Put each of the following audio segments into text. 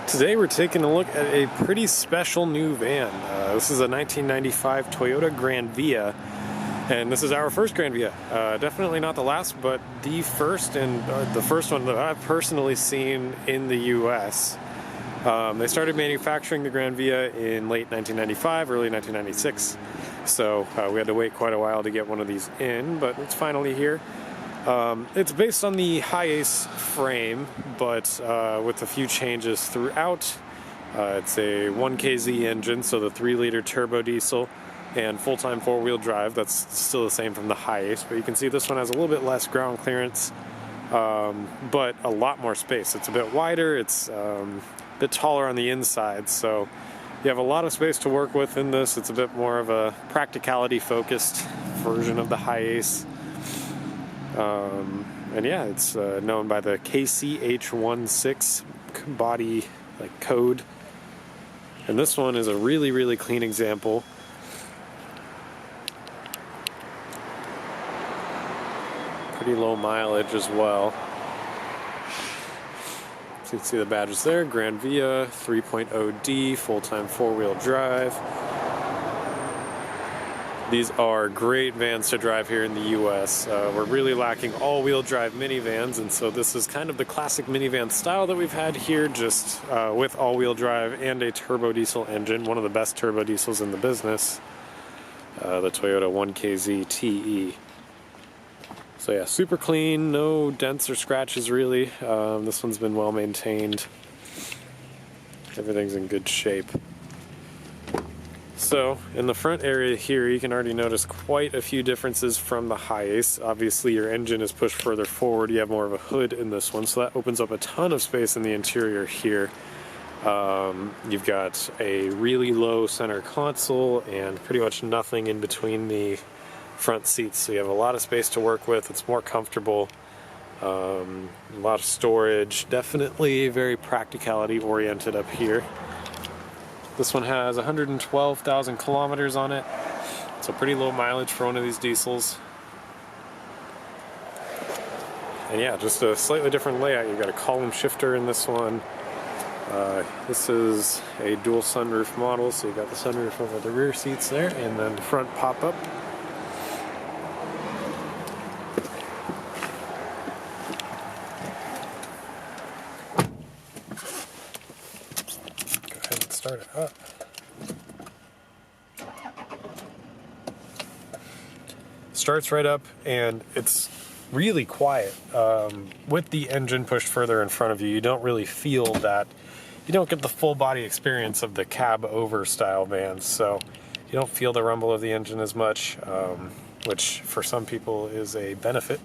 Today we're taking a look at a pretty special new van. This is a 1995 Toyota Granvia, and this is our first Granvia. Definitely not the last, but the first, and the first one that I've personally seen in the US. They started manufacturing the Granvia in late 1995, early 1996, so we had to wait quite a while to get one of these in, but it's finally here. It's based on the Hiace frame, but with a few changes throughout. It's a 1KZ engine, so the 3-liter turbo diesel, and full-time 4-wheel drive. That's still the same from the Hiace, but you can see this one has a little bit less ground clearance, but a lot more space. It's a bit wider, it's a bit taller on the inside, so you have a lot of space to work with in this. It's a bit more of a practicality-focused version of the Hiace. And yeah, it's known by the KCH16 body code. And this one is a really clean example. Pretty low mileage as well. So you can see the badges there. Granvia 3.0D, full-time 4-wheel drive. These are great vans to drive here in the US. We're really lacking all-wheel drive minivans, and so this is kind of the classic minivan style that we've had here, just with all-wheel drive and a turbo diesel engine, one of the best turbo diesels in the business, the Toyota 1KZ TE. So yeah, super clean, no dents or scratches really. This one's been well maintained. Everything's in good shape. So, in the front area here, you can already notice quite a few differences from the Hiace. Obviously, your engine is pushed further forward. You have more of a hood in this one, so that opens up a ton of space in the interior here. You've got a really low center console and pretty much nothing in between the front seats, so you have a lot of space to work with. It's more comfortable. A lot of storage. Definitely very practicality oriented up here. This one has 112,000 kilometers on it, so pretty low mileage for one of these diesels. And yeah, just a slightly different layout. You've got a column shifter in this one. This is a dual sunroof model, so you've got the sunroof over the rear seats there, and then the front pop-up. Start it up. Starts right up, and it's really quiet. With the engine pushed further in front of you, you don't really feel that. You don't get the full body experience of the cab over style vans, so you don't feel the rumble of the engine as much, which for some people is a benefit.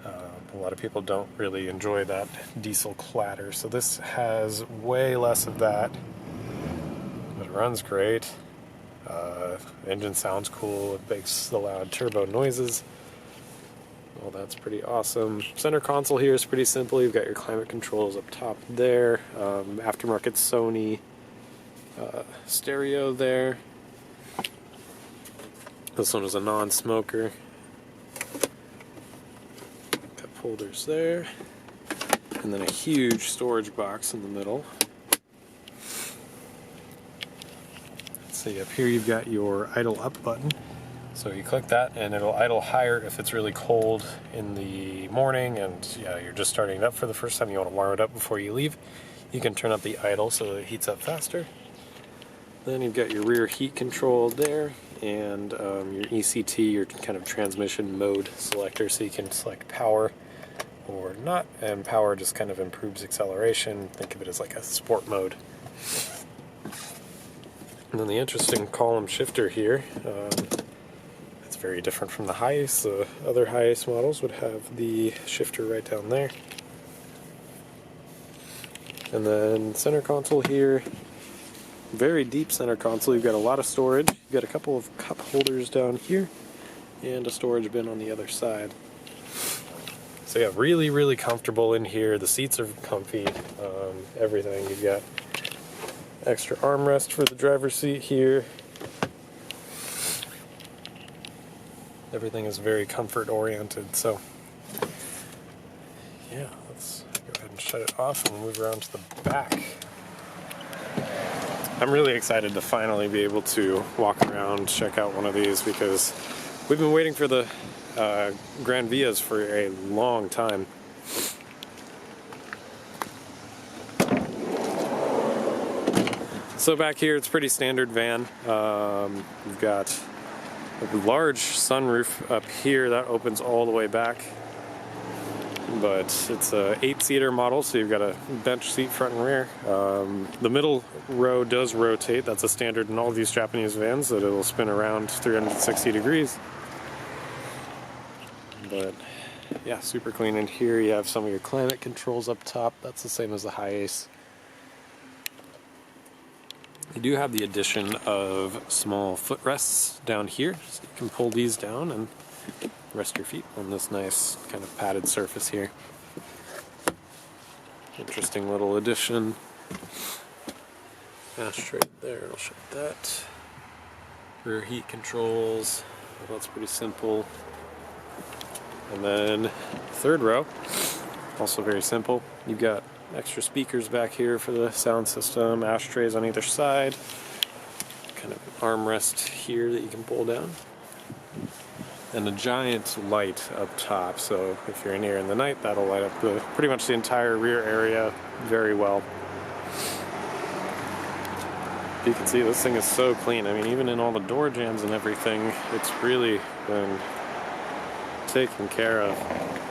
A lot of people don't really enjoy that diesel clatter, so this has way less of that. It runs great. Engine sounds cool. It makes the loud turbo noises. Well, that's pretty awesome. Center console here is pretty simple. You've got your climate controls up top there. Aftermarket Sony stereo there. This one is a non-smoker. Cup holders there. And then a huge storage box in the middle. See, up here you've got your idle up button, so you click that and it'll idle higher if it's really cold in the morning and yeah, you're just starting it up for the first time, you want to warm it up before you leave. You can turn up the idle so that it heats up faster. Then you've got your rear heat control there, and your ECT, your kind of transmission mode selector, so you can select power or not, and power just kind of improves acceleration. Think of it as like a sport mode. And then the interesting column shifter here, it's very different from the Hiace. The other Hiace models would have the shifter right down there. And then center console here, very deep center console. You've got a lot of storage. You've got a couple of cup holders down here and a storage bin on the other side. So yeah, really comfortable in here. The seats are comfy, everything. You've got extra armrest for the driver's seat here. Everything is very comfort oriented, so yeah, let's go ahead and shut it off and move around to the back. I'm really excited to finally be able to walk around, check out one of these, because we've been waiting for the Granvias for a long time. So back here, it's pretty standard van. We've got a large sunroof up here that opens all the way back. But it's a 8-seater model, so you've got a bench seat front and rear. The middle row does rotate. That's a standard in all of these Japanese vans, that it'll spin around 360 degrees. But yeah, super clean. In here you have some of your climate controls up top. That's the same as the Hiace. You do have the addition of small footrests down here, so you can pull these down and rest your feet on this nice kind of padded surface here. Interesting little addition. Ashtray there, I'll show that. Rear heat controls, well, that's pretty simple. And then third row, also very simple. You've got extra speakers back here for the sound system, ashtrays on either side, kind of armrest here that you can pull down, and a giant light up top, so if you're in here in the night, that'll light up pretty much the entire rear area very well. You can see this thing is so clean. I mean, even in all the door jams and everything, it's really been taken care of.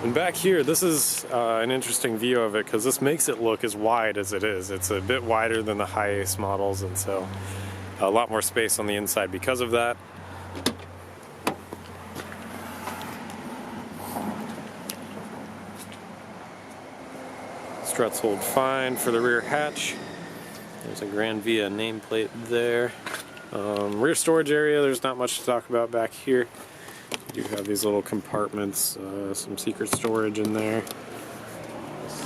And back here, this is an interesting view of it, because this makes it look as wide as it is. It's a bit wider than the Hiace models, and so a lot more space on the inside because of that. Struts hold fine for the rear hatch. There's a Granvia nameplate there. Rear storage area, there's not much to talk about back here. You have these little compartments, some secret storage in there.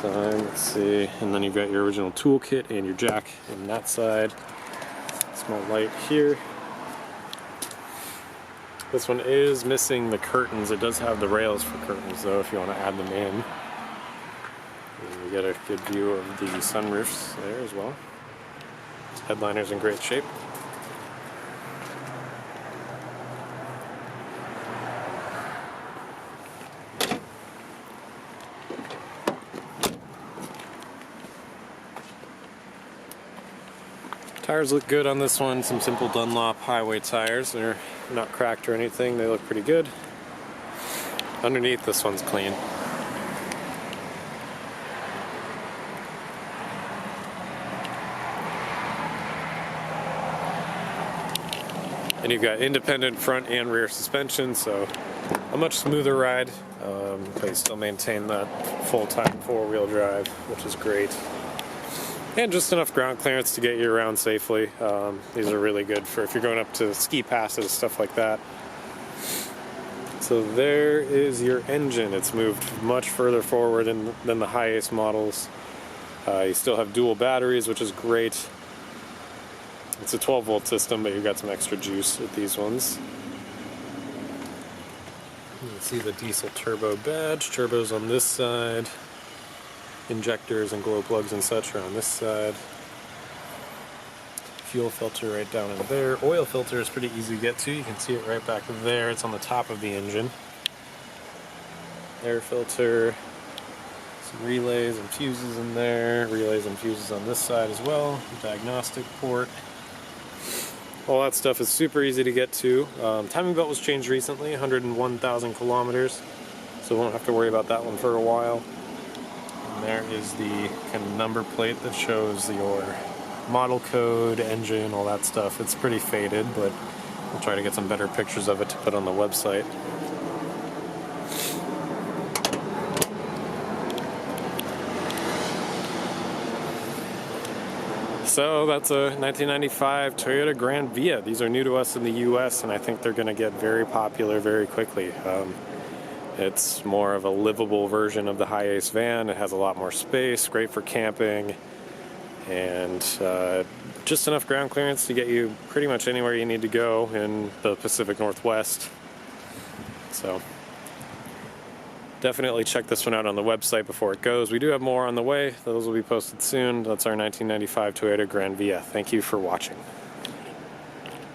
Let's see, and then you've got your original toolkit and your jack on that side. Small light here. This one is missing the curtains. It does have the rails for curtains though, if you want to add them in. And you get a good view of the sunroofs there as well. This headliner's in great shape. Tires look good on this one, some simple Dunlop highway tires. They're not cracked or anything, they look pretty good. Underneath, this one's clean. And you've got independent front and rear suspension, so a much smoother ride, but you still maintain that full-time four-wheel drive, which is great. And just enough ground clearance to get you around safely. These are really good for if you're going up to ski passes, stuff like that. So there is your engine. It's moved much further forward than the Hiace models. You still have dual batteries, which is great. It's a 12-volt system, but you've got some extra juice with these ones. You can see the diesel turbo badge. Turbo's on this side. Injectors and glow plugs and such are on this side. Fuel filter right down in there. Oil filter is pretty easy to get to. You can see it right back there. It's on the top of the engine. Air filter. Some relays and fuses in there. Relays and fuses on this side as well. Diagnostic port. All that stuff is super easy to get to. Timing belt was changed recently, 101,000 kilometers. So we won't have to worry about that one for a while. And there is the kind of number plate that shows your model code, engine, all that stuff. It's pretty faded, but we'll try to get some better pictures of it to put on the website. So that's a 1995 Toyota Granvia. These are new to us in the US, and I think they're going to get very popular very quickly. It's more of a livable version of the Hiace van. It has a lot more space, great for camping, and just enough ground clearance to get you pretty much anywhere you need to go in the Pacific Northwest. So Definitely check this one out on the website before it goes. We do have more on the way. Those will be posted soon. That's our 1995 Toyota Granvia. Thank you for watching.